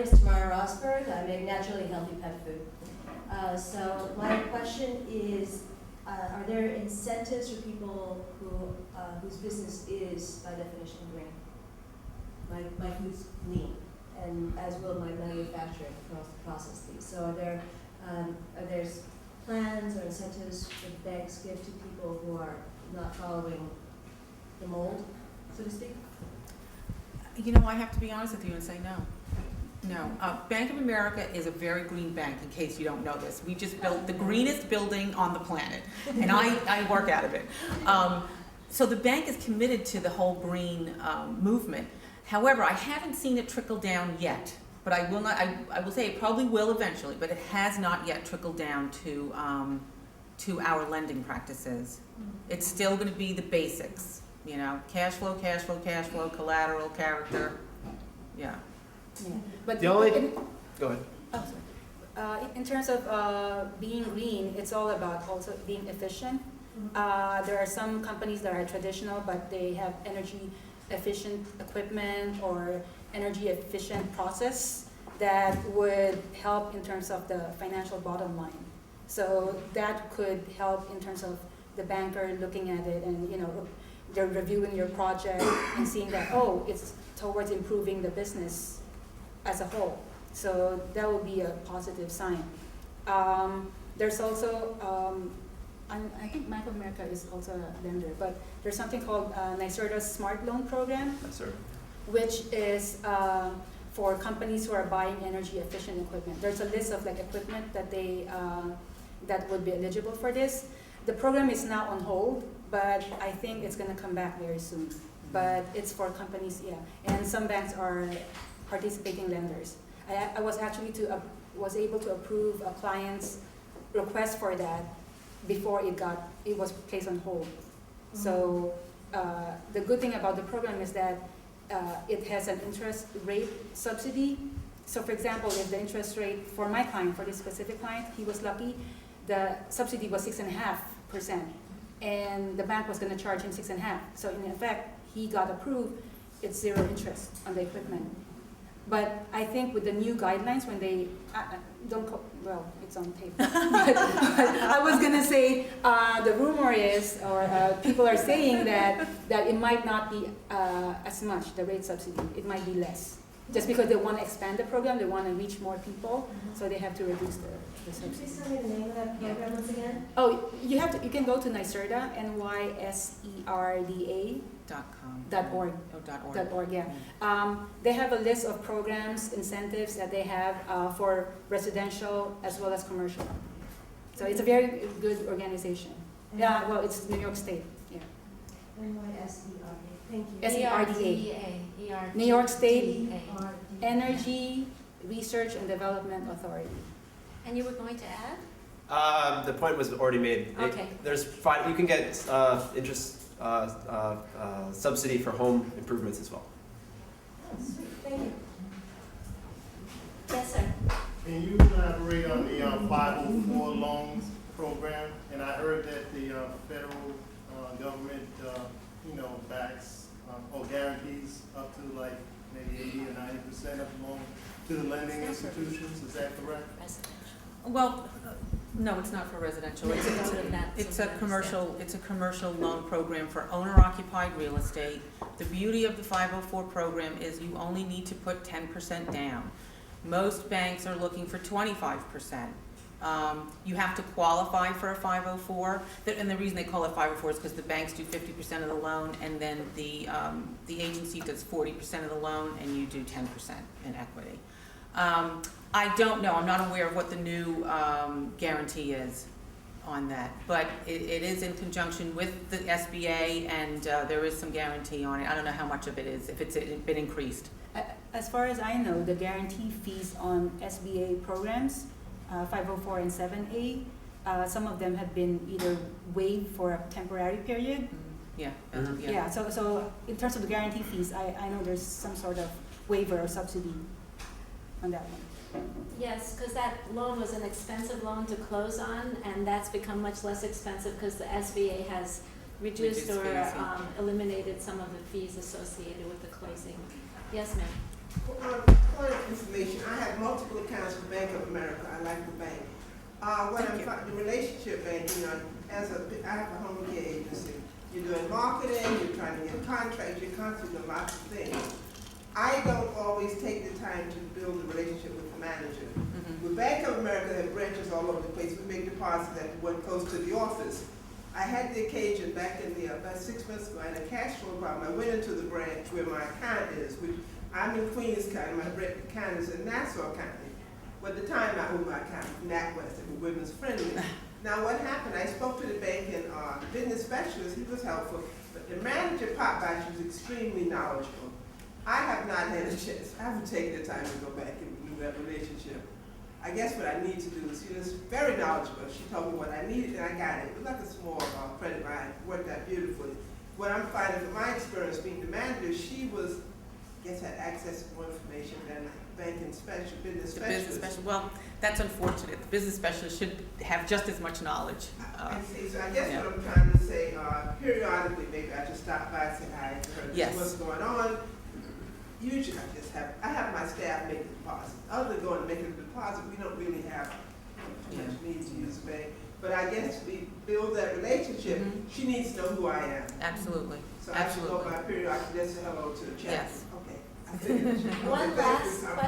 is Tamara Rosberg. I make naturally healthy pet food. So my question is, are there incentives for people whose business is by definition green? My food's lean, and as will my manufacturing process these. So are there plans or incentives that banks give to people who are not following the mold, so to speak? You know, I have to be honest with you and say no. No. Bank of America is a very green bank, in case you don't know this. We just built the greenest building on the planet, and I work out of it. So the bank is committed to the whole green movement. However, I haven't seen it trickle down yet, but I will not. I will say it probably will eventually, but it has not yet trickled down to our lending practices. It's still going to be the basics, you know, cash flow, collateral, character, yeah. Yeah. But The only, go ahead. oh, sorry. In terms of being green, it's all about also being efficient. There are some companies that are traditional, but they have energy efficient equipment or energy efficient process that would help in terms of the financial bottom line. So that could help in terms of the banker looking at it, and you know, they're reviewing your project and seeing that, oh, it's towards improving the business as a whole. So that would be a positive sign. There's also, I think Bank of America is also a lender, but there's something called NYSERDA's Smart Loan Program, Yes, sir. which is for companies who are buying energy efficient equipment. There's a list of like equipment that they that would be eligible for this. The program is now on hold, but I think it's going to come back very soon. But it's for companies, yeah, and some banks are participating lenders. I was actually was able to approve a client's request for that before it was placed on hold. So the good thing about the program is that it has an interest rate subsidy. So for example, if the interest rate for my client, for this specific client, he was lucky, the subsidy was 6.5%, and the bank was going to charge him 6.5%. So in effect, he got approved. It's zero interest on the equipment. But I think with the new guidelines, when they well, it's on tape. but I was gonna say the rumor is, or people are saying that it might not be as much, the rate subsidy. It might be less, just because they want to expand the program, they want to reach more people, so they have to reduce the subsidy. Please tell me the name of that program once again. Oh, you can go to NYSERDA, NYSERDA.org. .org, yeah. They have a list of programs, incentives that they have for residential as well as commercial. So it's a very good organization. Yeah, well, it's New York State. Yeah. NYSERDA. Thank you. SERDA. New York State Energy Research and Development Authority. And you were going to add? The point was already made. Okay. You can get interest subsidy for home improvements as well. Oh, sweet. Thank you. Yes, sir. Can you elaborate on the 504 loans program? And I heard that the federal government, backs or guarantees up to like maybe 80 or 90% of the loan to the lending institutions. Is that correct? Well, no, it's not for residential. It's a commercial loan program for owner-occupied real estate. The beauty of the 504 program is you only need to put 10% down. Most banks are looking for 25%. You have to qualify for a 504, and the reason they call it 504 is because the banks do 50% of the loan, and then the agency does 40% of the loan, and you do 10% in equity. I don't know. I'm not aware of what the new guarantee is on that, but it is in conjunction with the SBA, and there is some guarantee on it. I don't know how much of it is, if it's been increased. As far as I know, the guarantee fees on SBA programs, 504 and 7A, some of them have been either waived for a temporary period. Yeah. Yeah. So in terms of the guarantee fees, I know there's some sort of waiver or subsidy on that one. Yes, because that loan was an expensive loan to close on, and that's become much less expensive because the SBA has reduced or fees, yeah. Eliminated some of the fees associated with the closing. Yes, ma'am. Point of information, I accounts for Bank of America. I like the bank. The relationship banking, I have a home care agency. You're doing marketing, you're trying to get contracts, you're constantly doing lots of things. I don't always take the time to build a relationship with the manager. With Bank of America, they have branches all over the place. We make deposits at one close to the office. I had the occasion back in about 6 months ago, I had a cash flow problem. I went into the branch where my account is, which I'm in Queens County, my account is in Nassau County. But at the time I owned my account in NatWest, it was women's friendly. Now what happened, I spoke to the bank and business specialist, he was helpful, but the manager popped by, she was extremely knowledgeable. I have not had a chance, I haven't taken the time to go back and renew that relationship. I guess what I need to do is, she was very knowledgeable, she told me what I needed and I got it. It was like a small credit line, worked out beautifully. What I'm finding from my experience being the manager, she was, had access to more information than the banking special, business The specialist. business special, well, that's unfortunate. The business specialist should have just as much knowledge. I see, so I guess yeah. what I'm trying to say, periodically, maybe I just stop by and say hi to her, Yes. what's going on. Usually I have my staff make the deposit. Other than going and making the deposit, we don't really have too much need to use the bank. But I guess we build that relationship, she needs to know who I am. Absolutely. So I should go by periodically, just say hello to the chaplain. Yes. Okay. I figured. One Okay, last thank you.